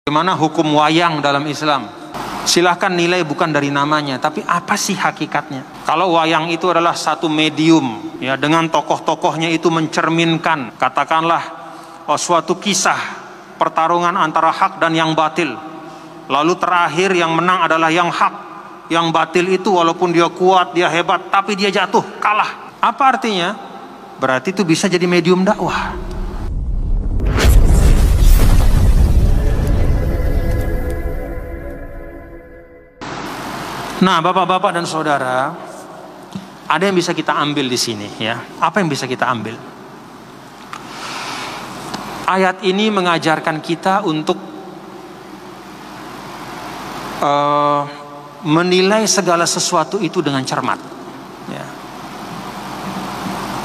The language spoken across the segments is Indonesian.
Bagaimana hukum wayang dalam Islam? Silahkan nilai bukan dari namanya, tapi apa sih hakikatnya? Kalau wayang itu adalah satu medium, ya, dengan tokoh-tokohnya itu mencerminkan, katakanlah, suatu kisah pertarungan antara hak dan yang batil. Lalu terakhir yang menang adalah yang hak. Yang batil itu walaupun dia kuat, dia hebat, tapi dia jatuh, kalah. Apa artinya? Berarti itu bisa jadi medium dakwah. Nah, bapak-bapak dan saudara, ada yang bisa kita ambil di sini, ya. Apa yang bisa kita ambil? Ayat ini mengajarkan kita untuk menilai segala sesuatu itu dengan cermat, ya.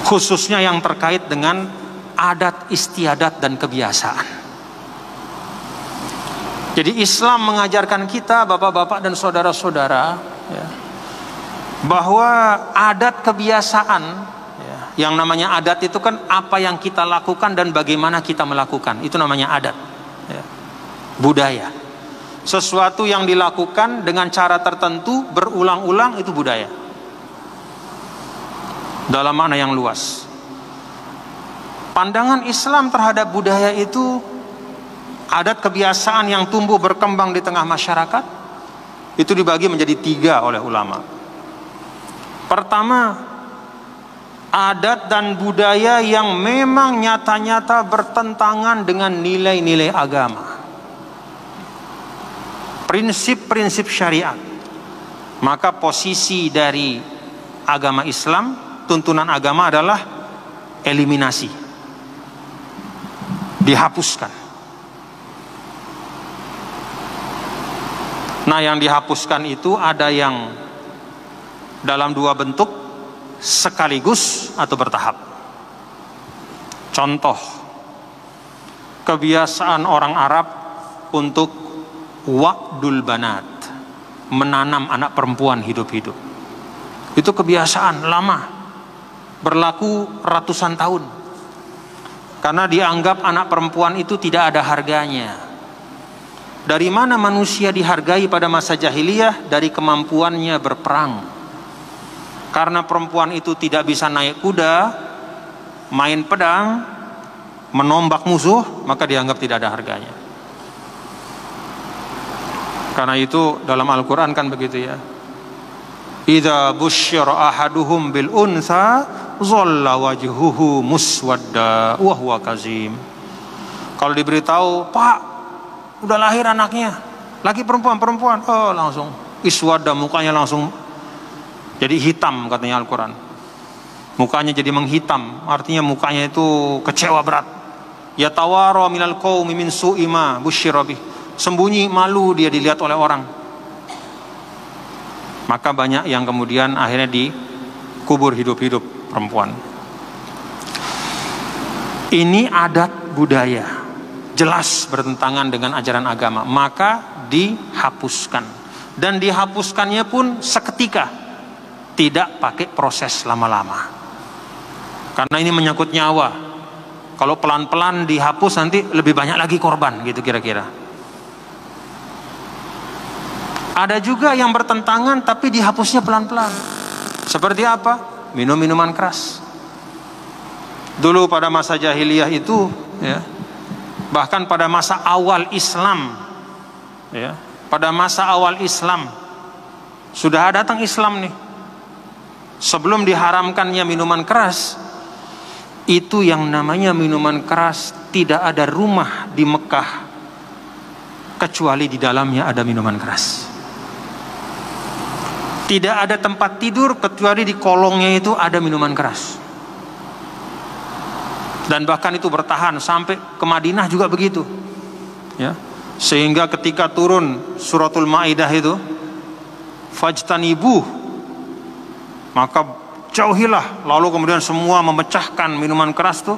Khususnya yang terkait dengan adat istiadat dan kebiasaan. Jadi Islam mengajarkan kita, bapak-bapak dan saudara-saudara, ya, bahwa adat kebiasaan, ya, yang namanya adat itu kan apa yang kita lakukan dan bagaimana kita melakukan, itu namanya adat, ya. Budaya, sesuatu yang dilakukan dengan cara tertentu berulang-ulang, itu budaya dalam makna yang luas. Pandangan Islam terhadap budaya itu, adat kebiasaan yang tumbuh berkembang di tengah masyarakat, itu dibagi menjadi 3 oleh ulama. Pertama, adat dan budaya yang memang nyata-nyata bertentangan dengan nilai-nilai agama, prinsip-prinsip syariat. Maka posisi dari agama Islam, tuntunan agama adalah eliminasi, dihapuskan. Nah, yang dihapuskan itu ada yang dalam 2 bentuk, sekaligus atau bertahap. Contoh, kebiasaan orang Arab untuk wa'dul banat, menanam anak perempuan hidup-hidup. Itu kebiasaan lama, berlaku ratusan tahun. Karena dianggap anak perempuan itu tidak ada harganya. Dari mana manusia dihargai pada masa jahiliyah? Dari kemampuannya berperang. Karena perempuan itu tidak bisa naik kuda, main pedang, menombak musuh, maka dianggap tidak ada harganya. Karena itu dalam Al-Quran kan begitu, ya. Idza busyira ahaduhum bil untha dhalla wajhuhu muswadda wa huwa kazim. Kalau diberitahu, Pak, udah lahir anaknya, laki perempuan, oh langsung iswada, mukanya langsung jadi hitam, katanya Al-Quran. Mukanya jadi menghitam, artinya mukanya itu kecewa berat. Yatawara minal qaumi min su'i ma busyira bih, sembunyi malu dia dilihat oleh orang. Maka banyak yang kemudian akhirnya dikubur hidup-hidup perempuan. Ini adat budaya, jelas bertentangan dengan ajaran agama, maka dihapuskan. Dan dihapuskannya pun seketika, tidak pakai proses lama-lama. Karena ini menyangkut nyawa. Kalau pelan-pelan dihapus nanti lebih banyak lagi korban, gitu kira-kira. Ada juga yang bertentangan tapi dihapusnya pelan-pelan. Seperti apa? Minum minuman keras. Dulu pada masa jahiliyah itu, ya, bahkan pada masa awal Islam, ya, pada masa awal Islam sudah datang Islam nih. Sebelum diharamkannya minuman keras, itu yang namanya minuman keras, tidak ada rumah di Mekah kecuali di dalamnya ada minuman keras. Tidak ada tempat tidur kecuali di kolongnya itu ada minuman keras. Dan bahkan itu bertahan sampai ke Madinah juga begitu, ya. Sehingga ketika turun suratul Maidah itu, fajtanibuh, maka jauhilah. Lalu kemudian semua memecahkan minuman keras tuh,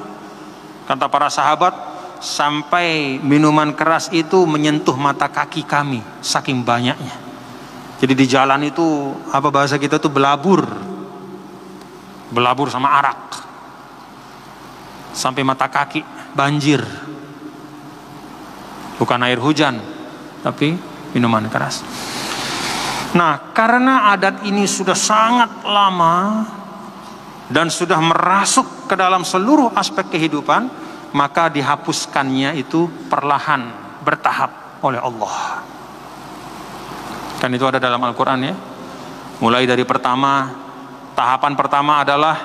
kata para sahabat, sampai minuman keras itu menyentuh mata kaki kami, saking banyaknya. Jadi di jalan itu, apa bahasa kita tuh, belabur sama arak, sampai mata kaki banjir. Bukan air hujan, tapi minuman keras. Nah, karena adat ini sudah sangat lama dan sudah merasuk ke dalam seluruh aspek kehidupan, maka dihapuskannya itu perlahan, bertahap oleh Allah. Kan itu ada dalam Al-Quran ya. Mulai dari tahapan pertama adalah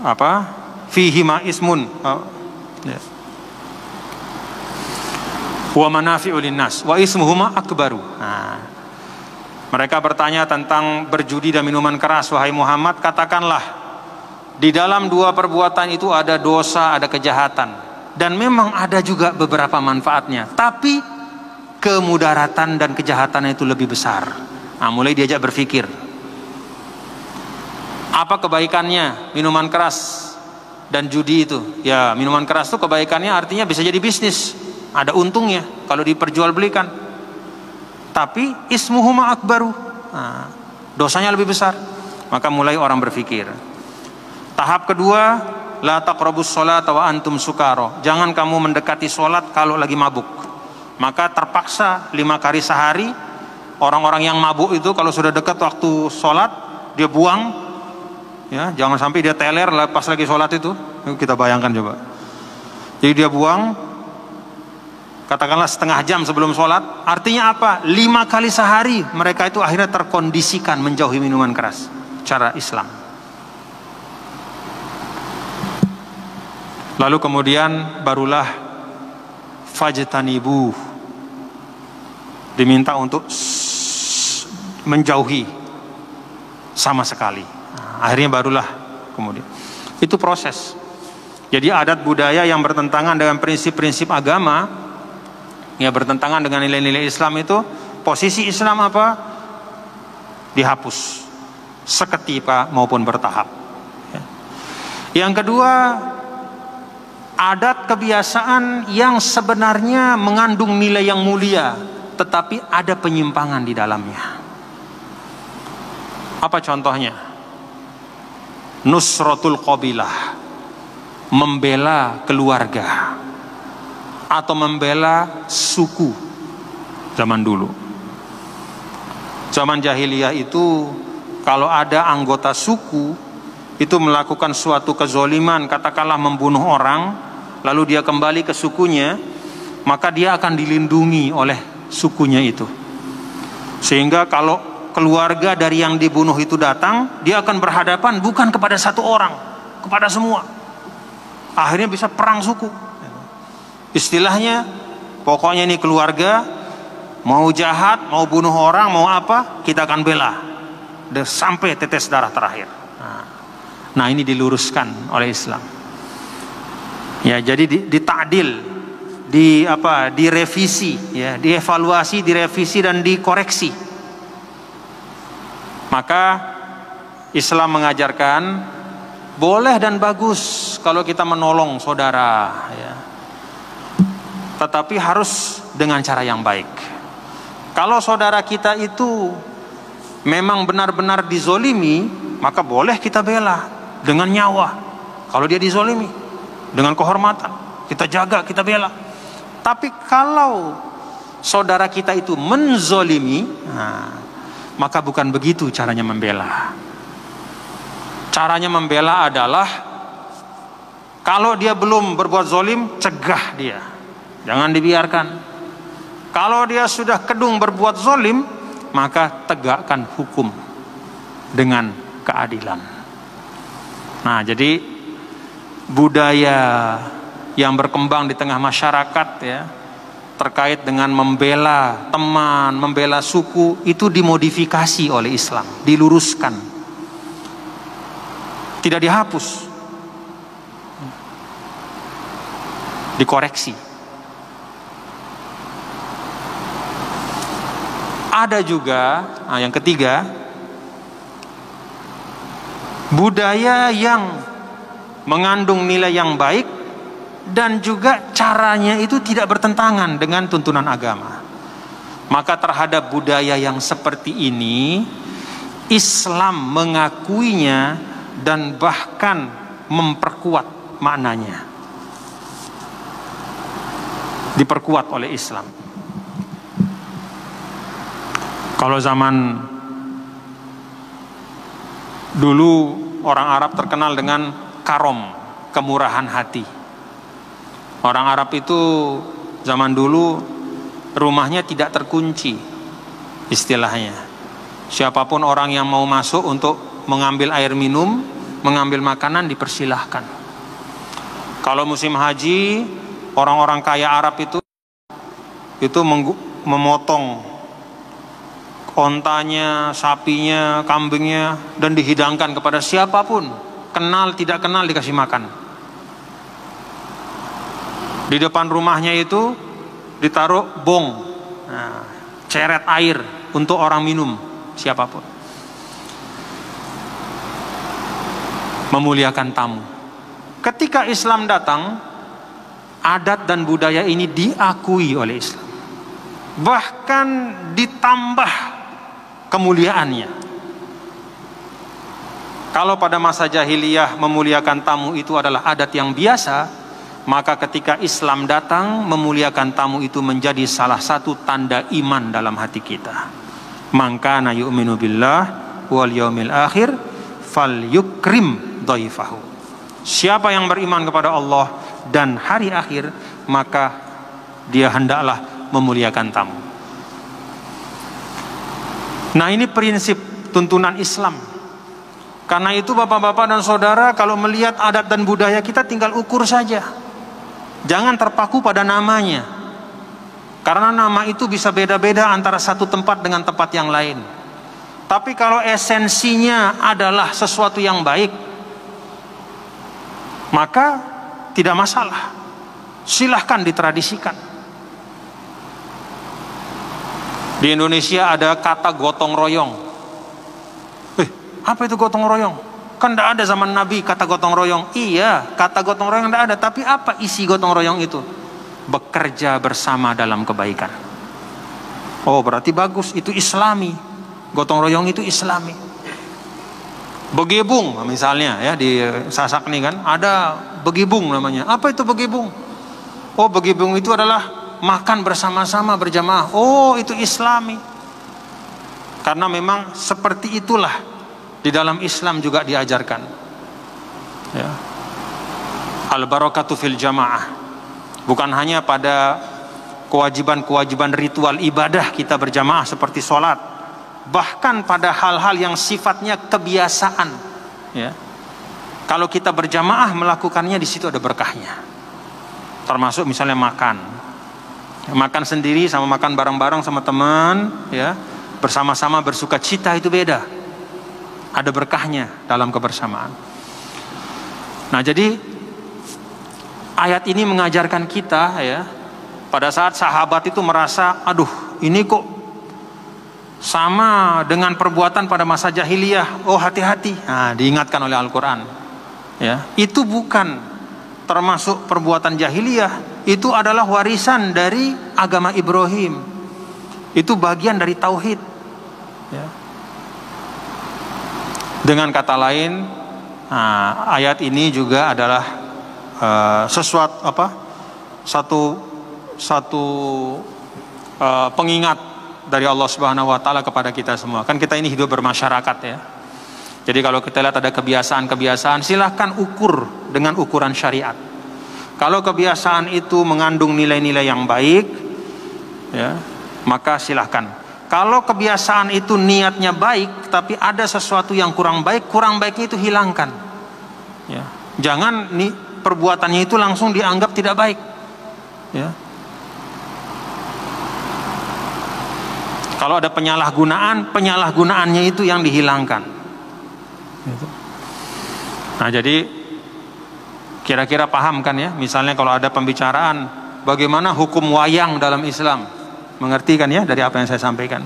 apa? Fihi ma ismun wa manafi'u linnas wa ismuhuma akbaru. Nah, mereka bertanya tentang berjudi dan minuman keras. Wahai Muhammad, katakanlah, di dalam dua perbuatan itu ada dosa, ada kejahatan, dan memang ada juga beberapa manfaatnya, tapi kemudaratan dan kejahatan itu lebih besar. Nah, mulai diajak berpikir, apa kebaikannya minuman keras dan judi itu? Ya, minuman keras itu kebaikannya artinya bisa jadi bisnis, ada untungnya kalau diperjualbelikan. Tapi ismuhuma akbaru, nah, dosanya lebih besar. Maka mulai orang berpikir. Tahap kedua, la taqrabus sholata wa antum sukara. Jangan kamu mendekati sholat kalau lagi mabuk. Maka terpaksa 5 kali sehari orang-orang yang mabuk itu kalau sudah dekat waktu sholat dia buang, ya, jangan sampai dia teler pas lagi sholat itu. Kita bayangkan coba. Jadi dia buang, katakanlah setengah jam sebelum sholat. Artinya apa? 5 kali sehari mereka itu akhirnya terkondisikan menjauhi minuman keras cara Islam. Lalu kemudian barulah fajtanibu, diminta untuk menjauhi sama sekali. Nah, akhirnya barulah kemudian itu proses. Jadi adat budaya yang bertentangan dengan prinsip-prinsip agama, ya, bertentangan dengan nilai-nilai Islam itu, posisi Islam apa? Dihapus seketika maupun bertahap. Ya. Yang kedua, adat kebiasaan yang sebenarnya mengandung nilai yang mulia, tetapi ada penyimpangan di dalamnya. Apa contohnya? Nusratul qabilah, membela keluarga atau membela suku zaman dulu. Zaman jahiliyah itu kalau ada anggota suku itu melakukan suatu kezoliman, katakanlah membunuh orang, lalu dia kembali ke sukunya, maka dia akan dilindungi oleh sukunya itu. Sehingga kalau keluarga dari yang dibunuh itu datang, dia akan berhadapan bukan kepada satu orang, kepada semua. Akhirnya bisa perang suku. Istilahnya, pokoknya ini keluarga, mau jahat, mau bunuh orang, mau apa, kita akan bela sampai tetes darah terakhir. Nah, ini diluruskan oleh Islam. Ya, jadi ditadil, direvisi, ya, dievaluasi, direvisi dan dikoreksi. Maka Islam mengajarkan boleh dan bagus kalau kita menolong saudara, ya. Tetapi harus dengan cara yang baik. Kalau saudara kita itu memang benar-benar dizolimi, maka boleh kita bela dengan nyawa. Kalau dia dizolimi, dengan kehormatan kita jaga, kita bela. Tapi kalau saudara kita itu menzolimi, nah, maka bukan begitu caranya membela. Caranya membela adalah kalau dia belum berbuat zolim, cegah dia, jangan dibiarkan. Kalau dia sudah kedung berbuat zolim, maka tegakkan hukum dengan keadilan. Nah, jadi budaya yang berkembang di tengah masyarakat, ya, terkait dengan membela teman, membela suku, itu dimodifikasi oleh Islam, diluruskan, tidak dihapus, dikoreksi. Ada juga, nah, yang ketiga, budaya yang mengandung nilai yang baik dan juga caranya itu tidak bertentangan dengan tuntunan agama. Maka terhadap budaya yang seperti ini, Islam mengakuinya dan bahkan memperkuat maknanya. Diperkuat oleh Islam. Kalau zaman dulu orang Arab terkenal dengan karom, kemurahan hati. Orang Arab itu zaman dulu rumahnya tidak terkunci, istilahnya. Siapapun orang yang mau masuk untuk mengambil air minum, mengambil makanan dipersilahkan. Kalau musim haji, orang-orang kaya Arab itu memotong ontanya, sapinya, kambingnya, dan dihidangkan kepada siapapun, kenal tidak kenal dikasih makan. Di depan rumahnya itu ditaruh bong, ceret air untuk orang minum, siapapun. Memuliakan tamu. Ketika Islam datang, adat dan budaya ini diakui oleh Islam, bahkan ditambah kemuliaannya. Kalau pada masa jahiliyah memuliakan tamu itu adalah adat yang biasa, maka ketika Islam datang, memuliakan tamu itu menjadi salah satu tanda iman dalam hati kita. Man kana yu'minu billah wal yaumil akhir falyukrim dhaifahu. Siapa yang beriman kepada Allah dan hari akhir, maka dia hendaklah memuliakan tamu. Nah, ini prinsip tuntunan Islam. Karena itu bapak-bapak dan saudara, kalau melihat adat dan budaya kita tinggal ukur saja. Jangan terpaku pada namanya. Karena nama itu bisa beda-beda antara satu tempat dengan tempat yang lain. Tapi kalau esensinya adalah sesuatu yang baik, maka tidak masalah. Silahkan ditradisikan. Di Indonesia ada kata gotong royong. Apa itu gotong royong? Kan tidak ada zaman Nabi kata gotong royong. Iya, kata gotong royong tidak ada. Tapi apa isi gotong royong itu? Bekerja bersama dalam kebaikan. Oh, berarti bagus. Itu Islami. Gotong royong itu Islami. Begebung misalnya ya, di Sasak nih kan ada begebung namanya. Apa itu begebung? Oh, begebung itu adalah makan bersama-sama berjamaah. Oh, itu Islami. Karena memang seperti itulah di dalam Islam juga diajarkan, ya. Al-barakatu fil jamaah. Bukan hanya pada kewajiban-kewajiban ritual ibadah kita berjamaah seperti sholat, bahkan pada hal-hal yang sifatnya kebiasaan, ya. Kalau kita berjamaah melakukannya, di situ ada berkahnya. Termasuk misalnya makan sendiri sama makan bareng-bareng sama teman, ya, bersama-sama bersuka cita, itu beda. Ada berkahnya dalam kebersamaan. Nah, jadi ayat ini mengajarkan kita, ya, pada saat sahabat itu merasa, aduh, ini kok sama dengan perbuatan pada masa jahiliyah. Oh, hati-hati. Nah, diingatkan oleh Al-Quran, ya, itu bukan termasuk perbuatan jahiliyah. Itu adalah warisan dari agama Ibrahim. Itu bagian dari tauhid, ya. Dengan kata lain, ayat ini juga adalah satu pengingat dari Allah Subhanahu wa taala kepada kita semua. Kan kita ini hidup bermasyarakat, ya. Jadi kalau kita lihat ada kebiasaan-kebiasaan, silahkan ukur dengan ukuran syariat. Kalau kebiasaan itu mengandung nilai-nilai yang baik, ya, maka silahkan. Kalau kebiasaan itu niatnya baik, tapi ada sesuatu yang kurang baiknya itu hilangkan, ya. Jangan perbuatannya itu langsung dianggap tidak baik, ya. Kalau ada penyalahgunaannya itu yang dihilangkan. Nah, jadi kira-kira paham kan, ya? Misalnya kalau ada pembicaraan bagaimana hukum wayang dalam Islam, mengerti kan, ya, dari apa yang saya sampaikan?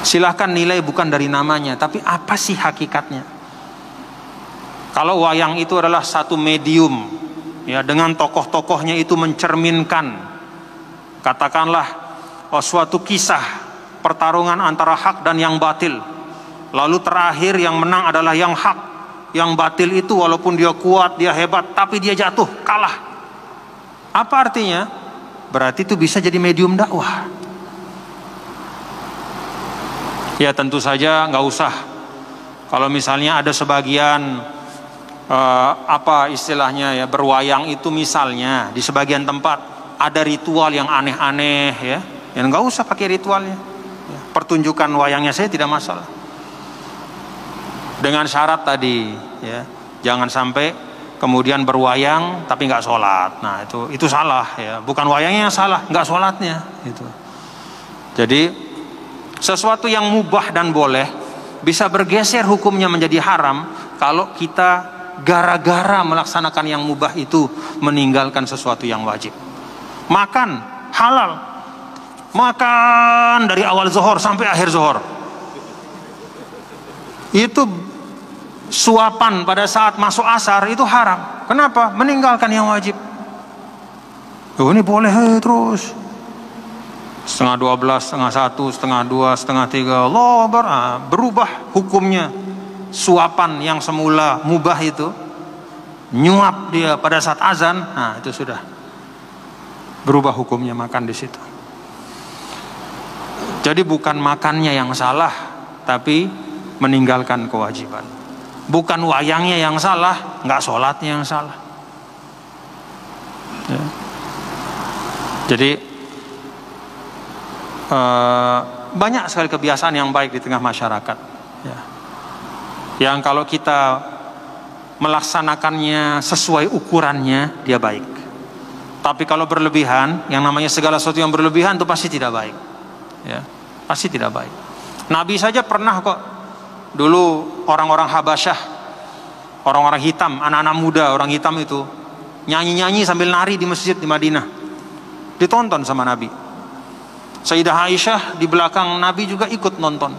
Silahkan nilai bukan dari namanya, tapi apa sih hakikatnya. Kalau wayang itu adalah satu medium, ya, dengan tokoh-tokohnya itu mencerminkan, katakanlah, suatu kisah pertarungan antara hak dan yang batil. Lalu terakhir yang menang adalah yang hak. Yang batil itu walaupun dia kuat, dia hebat, tapi dia jatuh, kalah. Apa artinya? Berarti itu bisa jadi medium dakwah. Ya tentu saja nggak usah. Kalau misalnya ada sebagian apa istilahnya ya, berwayang itu misalnya di sebagian tempat ada ritual yang aneh-aneh ya nggak usah pakai ritualnya. Ya, pertunjukan wayangnya saya tidak masalah. Dengan syarat tadi ya, jangan sampai kemudian berwayang tapi nggak sholat. Nah itu salah ya, bukan wayangnya yang salah, nggak sholatnya itu. Jadi sesuatu yang mubah dan boleh bisa bergeser hukumnya menjadi haram kalau kita gara-gara melaksanakan yang mubah itu meninggalkan sesuatu yang wajib. Makan halal, makan dari awal zuhur sampai akhir zuhur, itu suapan pada saat masuk asar itu haram. Kenapa? Meninggalkan yang wajib. Oh, ini boleh terus. Setengah 12, setengah 1, setengah 2, setengah 3, Allah berubah hukumnya. Suapan yang semula mubah itu nyuap dia pada saat azan, nah itu sudah berubah hukumnya makan di situ. Jadi bukan makannya yang salah, tapi meninggalkan kewajiban. Bukan wayangnya yang salah, nggak sholatnya yang salah. Ya. Jadi banyak sekali kebiasaan yang baik di tengah masyarakat ya, yang kalau kita melaksanakannya sesuai ukurannya dia baik. Tapi kalau berlebihan, yang namanya segala sesuatu yang berlebihan itu pasti tidak baik ya, pasti tidak baik. Nabi saja pernah kok dulu orang-orang Habasyah, orang-orang hitam, anak-anak muda orang hitam itu nyanyi-nyanyi sambil nari di masjid di Madinah, ditonton sama Nabi. Sayyidah Aisyah di belakang Nabi juga ikut nonton.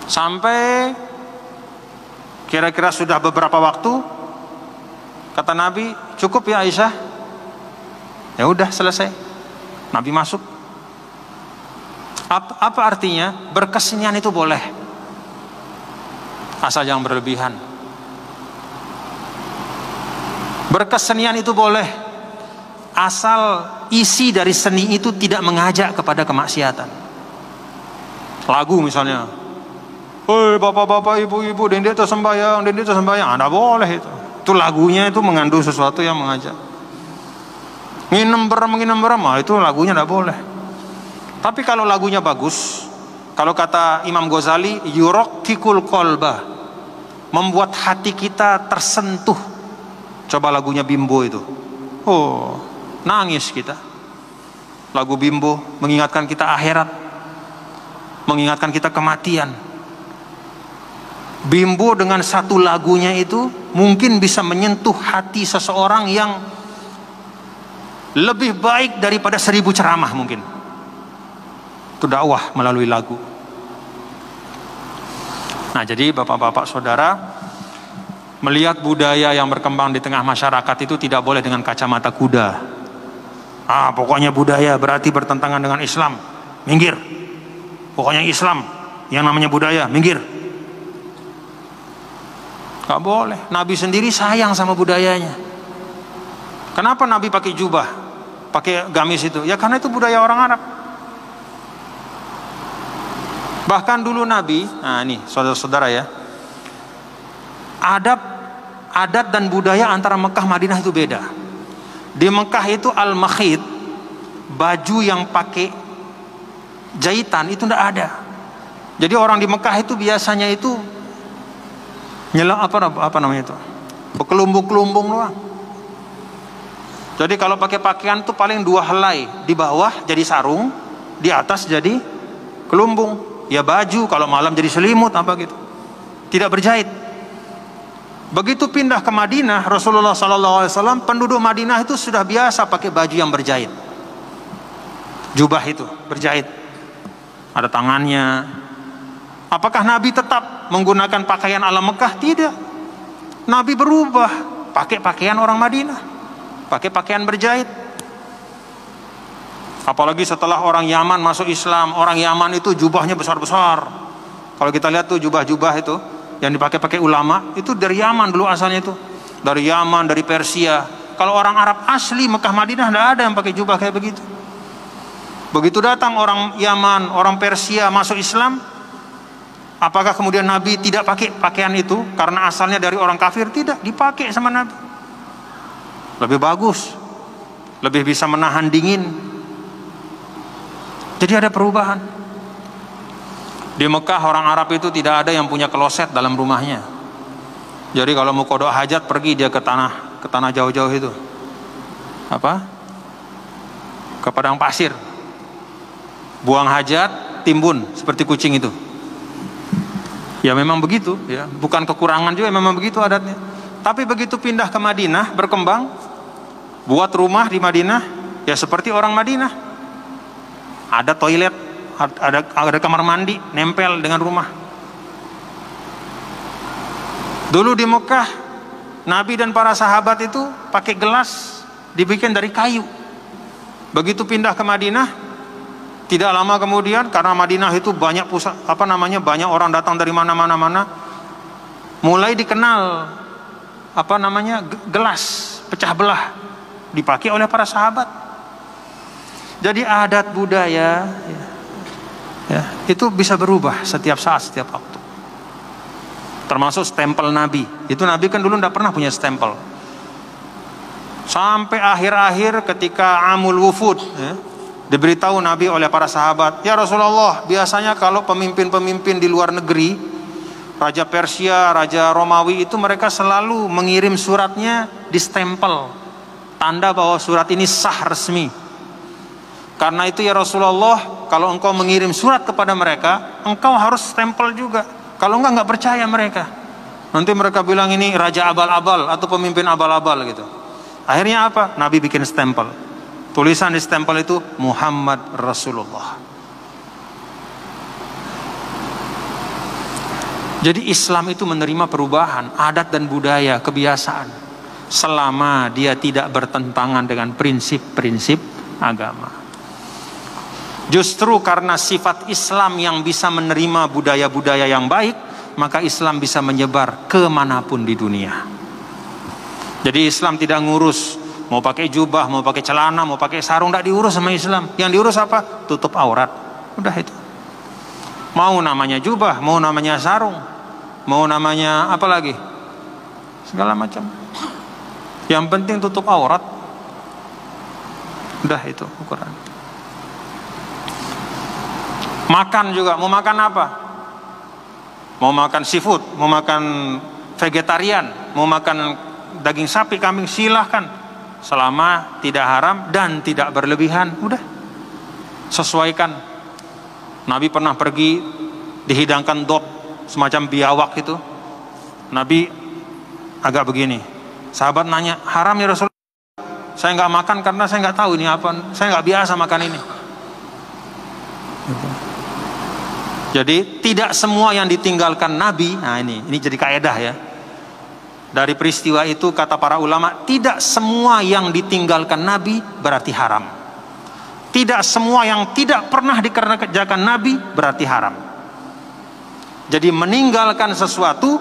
Sampai kira-kira sudah beberapa waktu, kata Nabi, cukup ya Aisyah. Ya udah selesai. Nabi masuk. Apa artinya? Berkesenian itu boleh, asal jangan berlebihan. Berkesenian itu boleh, asal isi dari seni itu tidak mengajak kepada kemaksiatan. Lagu misalnya, hei bapak-bapak, ibu-ibu, dendek tersembayang, anda boleh itu. Itu lagunya itu mengandung sesuatu yang mengajak. Nginem berem, itu lagunya tidak boleh. Tapi kalau lagunya bagus, kalau kata Imam Ghazali, yuraqqiqul qalba, membuat hati kita tersentuh. Coba lagunya Bimbo itu, oh nangis kita. Lagu Bimbo mengingatkan kita akhirat, mengingatkan kita kematian. Bimbo dengan satu lagunya itu mungkin bisa menyentuh hati seseorang yang lebih baik daripada 1000 ceramah mungkin. Itu dakwah melalui lagu. Nah jadi bapak-bapak saudara, melihat budaya yang berkembang di tengah masyarakat itu tidak boleh dengan kacamata kuda. Pokoknya budaya berarti bertentangan dengan Islam, minggir. Pokoknya Islam yang namanya budaya, minggir. Gak boleh. Nabi sendiri sayang sama budayanya. Kenapa Nabi pakai jubah, pakai gamis itu? Ya karena itu budaya orang Arab. Bahkan dulu Nabi, nah ini saudara-saudara ya, adat dan budaya antara Mekah Madinah itu beda. Di Mekah itu al-makhid, baju yang pakai jahitan itu tidak ada. Jadi orang di Mekah itu biasanya itu apa namanya itu, berkelumbung-kelumbung doang. Jadi kalau pakai pakaian itu paling 2 helai, di bawah jadi sarung, di atas jadi kelumbung. Ya baju, kalau malam jadi selimut apa gitu. Tidak berjahit. Begitu pindah ke Madinah, Rasulullah SAW, penduduk Madinah itu sudah biasa pakai baju yang berjahit. Jubah itu berjahit, ada tangannya. Apakah Nabi tetap menggunakan pakaian ala Mekah? Tidak. Nabi berubah, pakai pakaian orang Madinah, pakai pakaian berjahit. Apalagi setelah orang Yaman masuk Islam, orang Yaman itu jubahnya besar-besar. Kalau kita lihat tuh jubah-jubah itu yang dipakai ulama itu dari Yaman dulu asalnya itu, dari Yaman, dari Persia. Kalau orang Arab asli Mekah Madinah tidak ada yang pakai jubah kayak begitu. Begitu datang orang Yaman, orang Persia masuk Islam, Apakah kemudian Nabi tidak pakai pakaian itu karena asalnya dari orang kafir? Tidak, dipakai sama Nabi. Lebih bagus, lebih bisa menahan dingin. Jadi ada perubahan. Di Mekah orang Arab itu tidak ada yang punya kloset dalam rumahnya. Jadi kalau mau qada hajat pergi dia ke tanah jauh-jauh itu. Ke padang pasir. Buang hajat, timbun seperti kucing itu. Ya memang begitu, ya. Bukan kekurangan juga, memang begitu adatnya. Tapi begitu pindah ke Madinah, berkembang, buat rumah di Madinah, ya seperti orang Madinah. Ada toilet, ada kamar mandi, nempel dengan rumah. Dulu di Mekah, Nabi dan para sahabat itu pakai gelas dibikin dari kayu. Begitu pindah ke Madinah, tidak lama kemudian, karena Madinah itu banyak banyak orang datang dari mana-mana, mulai dikenal gelas pecah belah dipakai oleh para sahabat. Jadi adat budaya ya, itu bisa berubah setiap saat, setiap waktu. Termasuk stempel Nabi. Itu Nabi kan dulu tidak pernah punya stempel. Sampai akhir-akhir ketika Amul Wufud, ya, diberitahu Nabi oleh para sahabat, ya Rasulullah, biasanya kalau pemimpin-pemimpin di luar negeri, Raja Persia, Raja Romawi itu mereka selalu mengirim suratnya di stempel, tanda bahwa surat ini sah, resmi. Karena itu ya Rasulullah, kalau engkau mengirim surat kepada mereka, engkau harus stempel juga. Kalau enggak percaya mereka. Nanti mereka bilang ini raja abal-abal atau pemimpin abal-abal gitu. Akhirnya apa? Nabi bikin stempel. Tulisan di stempel itu Muhammad Rasulullah. Jadi Islam itu menerima perubahan adat dan budaya, kebiasaan, selama dia tidak bertentangan dengan prinsip-prinsip agama. Justru karena sifat Islam yang bisa menerima budaya-budaya yang baik, maka Islam bisa menyebar kemanapun di dunia. Jadi Islam tidak ngurus mau pakai jubah, mau pakai celana, mau pakai sarung, tidak diurus sama Islam. Yang diurus apa? Tutup aurat. Udah itu. Mau namanya jubah, mau namanya sarung, mau namanya apa lagi? Segala macam. Yang penting tutup aurat. Udah itu ukuran. Makan juga, mau makan apa? Mau makan seafood, mau makan vegetarian, mau makan daging sapi, kambing, silahkan. Selama tidak haram dan tidak berlebihan, udah sesuaikan. Nabi pernah pergi dihidangkan dop, semacam biawak itu. Nabi agak begini. Sahabat nanya, haram ya Rasulullah? Saya nggak makan karena saya nggak tahu ini apa. Saya nggak biasa makan ini. Jadi tidak semua yang ditinggalkan Nabi. Nah ini jadi kaedah ya. Dari peristiwa itu kata para ulama, tidak semua yang ditinggalkan Nabi berarti haram. Tidak semua yang tidak pernah dikerjakan Nabi berarti haram. Jadi meninggalkan sesuatu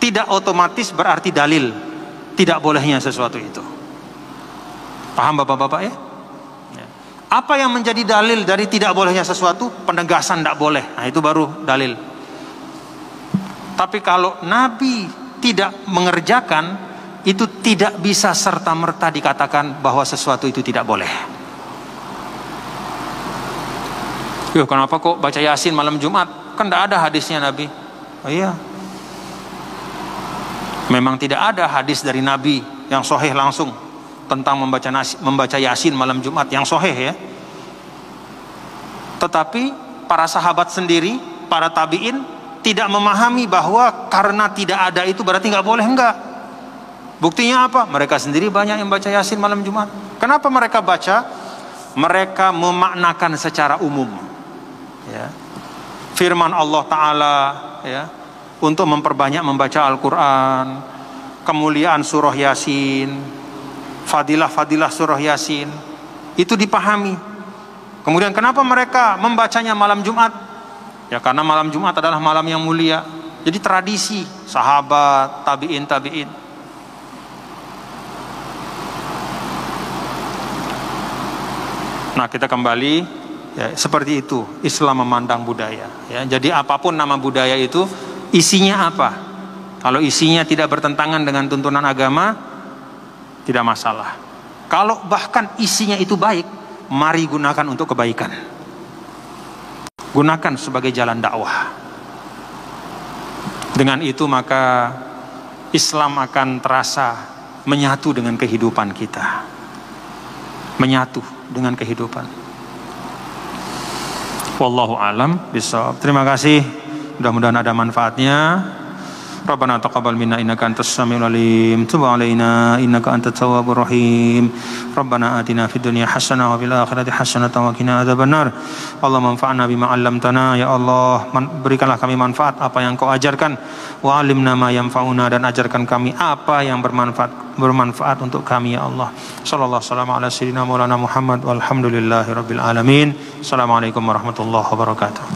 tidak otomatis berarti dalil tidak bolehnya sesuatu itu. Paham bapak-bapak ya? Apa yang menjadi dalil dari tidak bolehnya sesuatu? Penegasan tidak boleh. Nah itu baru dalil. Tapi kalau Nabi tidak mengerjakan, itu tidak bisa serta-merta dikatakan bahwa sesuatu itu tidak boleh. Yuh, kenapa kok baca Yasin malam Jumat? Kan tidak ada hadisnya Nabi. Oh iya. Memang tidak ada hadis dari Nabi yang sahih langsung tentang membaca Yasin malam Jumat yang sahih ya. Tetapi para sahabat sendiri, para tabi'in tidak memahami bahwa karena tidak ada itu berarti nggak boleh, enggak. Buktinya apa? Mereka sendiri banyak yang baca Yasin malam Jumat. Kenapa mereka baca? Mereka memaknakan secara umum. Ya. Firman Allah Ta'ala ya, untuk memperbanyak membaca Al-Quran, kemuliaan surah Yasin, fadilah-fadilah surah Yasin, itu dipahami. Kemudian kenapa mereka membacanya malam Jumat? Ya karena malam Jumat adalah malam yang mulia. Jadi tradisi sahabat, tabi'in. Nah kita kembali Ya, seperti itu Islam memandang budaya. Ya, jadi apapun nama budaya itu, isinya apa? Kalau isinya tidak bertentangan dengan tuntunan agama, tidak masalah. Kalau bahkan isinya itu baik, mari gunakan untuk kebaikan. Gunakan sebagai jalan dakwah. Dengan itu maka Islam akan terasa menyatu dengan kehidupan kita. Menyatu dengan kehidupan. Wallahu alam bishawab. Terima kasih. Mudah-mudahan ada manfaatnya. Rabbana taqabbal minna innaka antas samiul alim. Tub 'alaina innaka antat tawwabur rahim. Rabbana atina fid dunya hasanah wa fil akhirati hasanah wa qina adzabannar. Allahumma anfa'na bima 'allamtana ya Allah, berikanlah kami manfaat apa yang Kau ajarkan, wa 'allimna ma yanfa'una, dan ajarkan kami apa yang bermanfaat untuk kami ya Allah. Sallallahu alaihi wasallam ala sayyidina Maulana Muhammad walhamdulillahi rabbil alamin. Assalamualaikum warahmatullahi wabarakatuh.